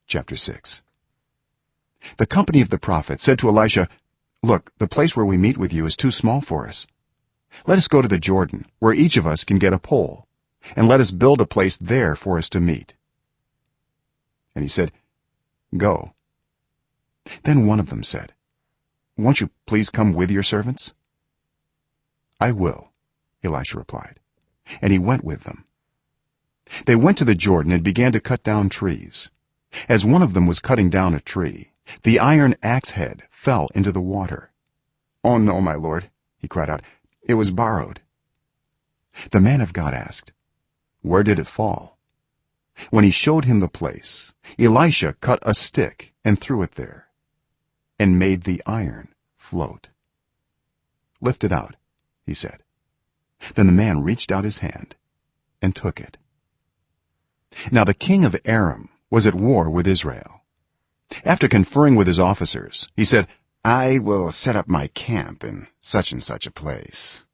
Chapter 6. The company of the prophets said to Elisha, "Look, the place where we meet with you is too small for us. Let us go to the Jordan, where each of us can get a pole, and let us build a place there for us to meet." And he said, "Go." Then one of them said, "Won't you please come with your servants?" "I will," Elisha replied, and he went with them. They went to the Jordan and began to cut down trees. As one of them was cutting down a tree, the iron axe head fell into the water. "Oh no, my lord," he cried out, "it was borrowed." The man of God asked, "Where did it fall?" When he showed him the place, Elisha cut a stick and threw it there, and made the iron float. "Lift it out," he said. Then the man reached out his hand and took it. Now the king of Aram was at war with Israel. After conferring with his officers, he said, "I will set up my camp in such and such a place."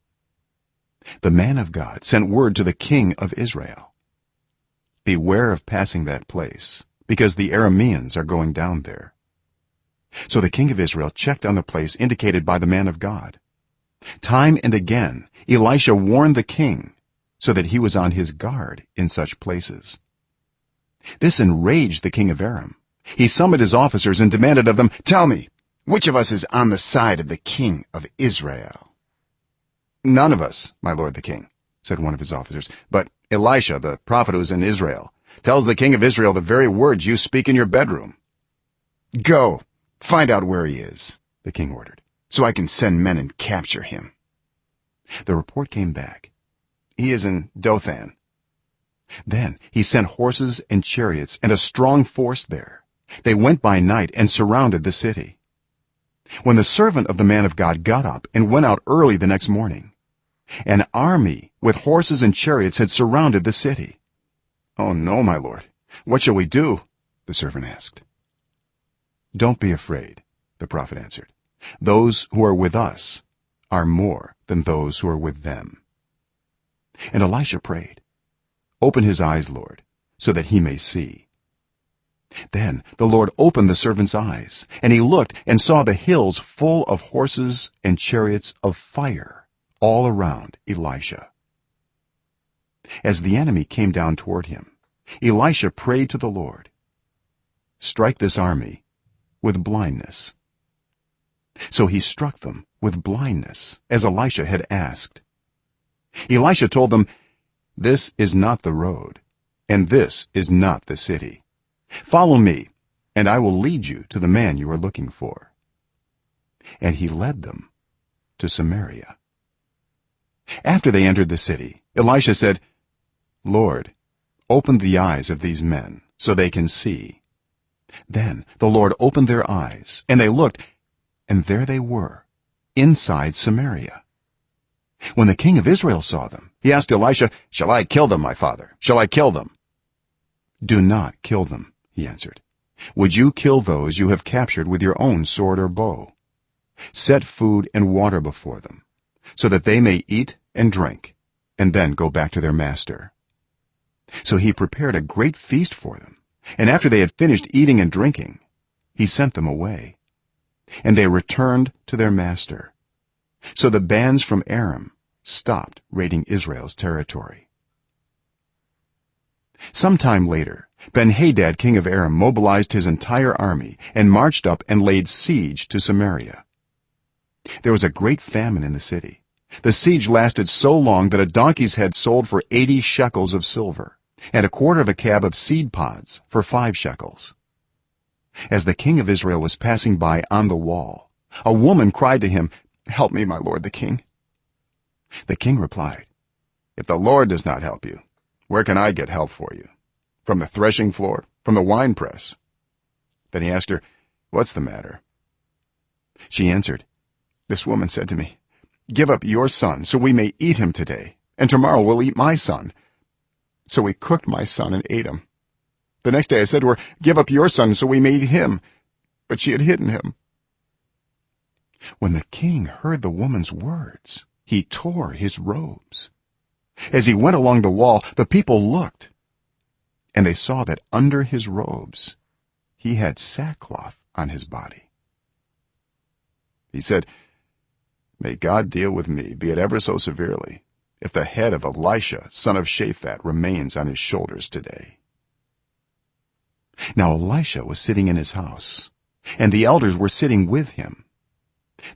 The man of God sent word to the king of Israel, "Beware of passing that place, because the Arameans are going down there." So the king of Israel checked on the place indicated by the man of God. Time and again Elisha warned the king, so that he was on his guard in such places. This enraged the king of Aram. He summoned his officers and demanded of them, "Tell me, which of us is on the side of the king of Israel?" "None of us, my lord the king," said one of his officers, "but Elisha, the prophet who is in Israel, tells the king of Israel the very words you speak in your bedroom." "Go, find out where he is," the king ordered, "so I can send men and capture him." The report came back, "He is in Dothan." Then he sent horses and chariots and a strong force there. They went by night and surrounded the city. When the servant of the man of God got up and went out early the next morning, an army with horses and chariots had surrounded the city. "Oh no, my lord, what shall we do?" the servant asked. "Don't be afraid," the prophet answered. "Those who are with us are more than those who are with them." And Elisha prayed, "Open his eyes, Lord, so that he may see." Then the Lord opened the servant's eyes, and he looked and saw the hills full of horses and chariots of fire all around Elisha. As the enemy came down toward him, Elisha prayed to the Lord, "Strike this army with blindness." So he struck them with blindness, as Elisha had asked. Elisha told them, "This is not the road, and this is not the city. Follow me, and I will lead you to the man you are looking for." And he led them to Samaria. After they entered the city, Elisha said, "Lord, open the eyes of these men so they can see." Then the Lord opened their eyes, and they looked, and there they were, inside Samaria. When the king of Israel saw them, he asked Elisha, "Shall I kill them, my father? Shall I kill them?" "Do not kill them," he answered. "Would you kill those you have captured with your own sword or bow? Set food and water before them, so that they may eat and drink, and then go back to their master." So he prepared a great feast for them, and after they had finished eating and drinking, he sent them away, and they returned to their master. So the bands from Aram stopped raiding Israel's territory. Sometime later, Ben-Hadad, king of Aram, mobilized his entire army and marched up and laid siege to Samaria. There was a great famine in the city. The siege lasted so long that a donkey's head sold for 80 shekels of silver, and a quarter of a cab of seed pods for 5 shekels. As the king of Israel was passing by on the wall, a woman cried to him, "Help me, my lord the king." The king replied, "If the Lord does not help you, where can I get help for you? From the threshing floor? From the winepress?" Then he asked her, "What's the matter?" She answered, "This woman said to me, 'Give up your son so we may eat him today, and tomorrow we'll eat my son.' So we cooked my son and ate him. The next day I said to her, 'Give up your son so we may eat him,' but she had hidden him." When the king heard the woman's words, he tore his robes. As he went along the wall, the people looked, and they saw that under his robes he had sackcloth on his body. He said, "May God deal with me, be it ever so severely, if the head of Elisha son of Shaphat remains on his shoulders today." Now Elisha was sitting in his house, and the elders were sitting with him.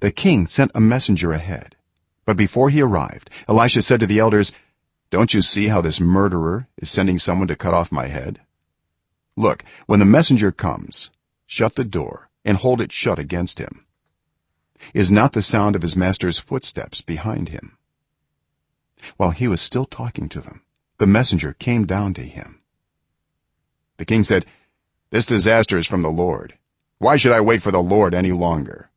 The king sent a messenger ahead, but before he arrived, Elisha said to the elders, "Don't you see how this murderer is sending someone to cut off my head? Look, when the messenger comes, shut the door and hold it shut against him. Is not the sound of his master's footsteps behind him?" While he was still talking to them, the messenger came down to him. The king said, "This disaster is from the Lord. Why should I wait for the Lord any longer?"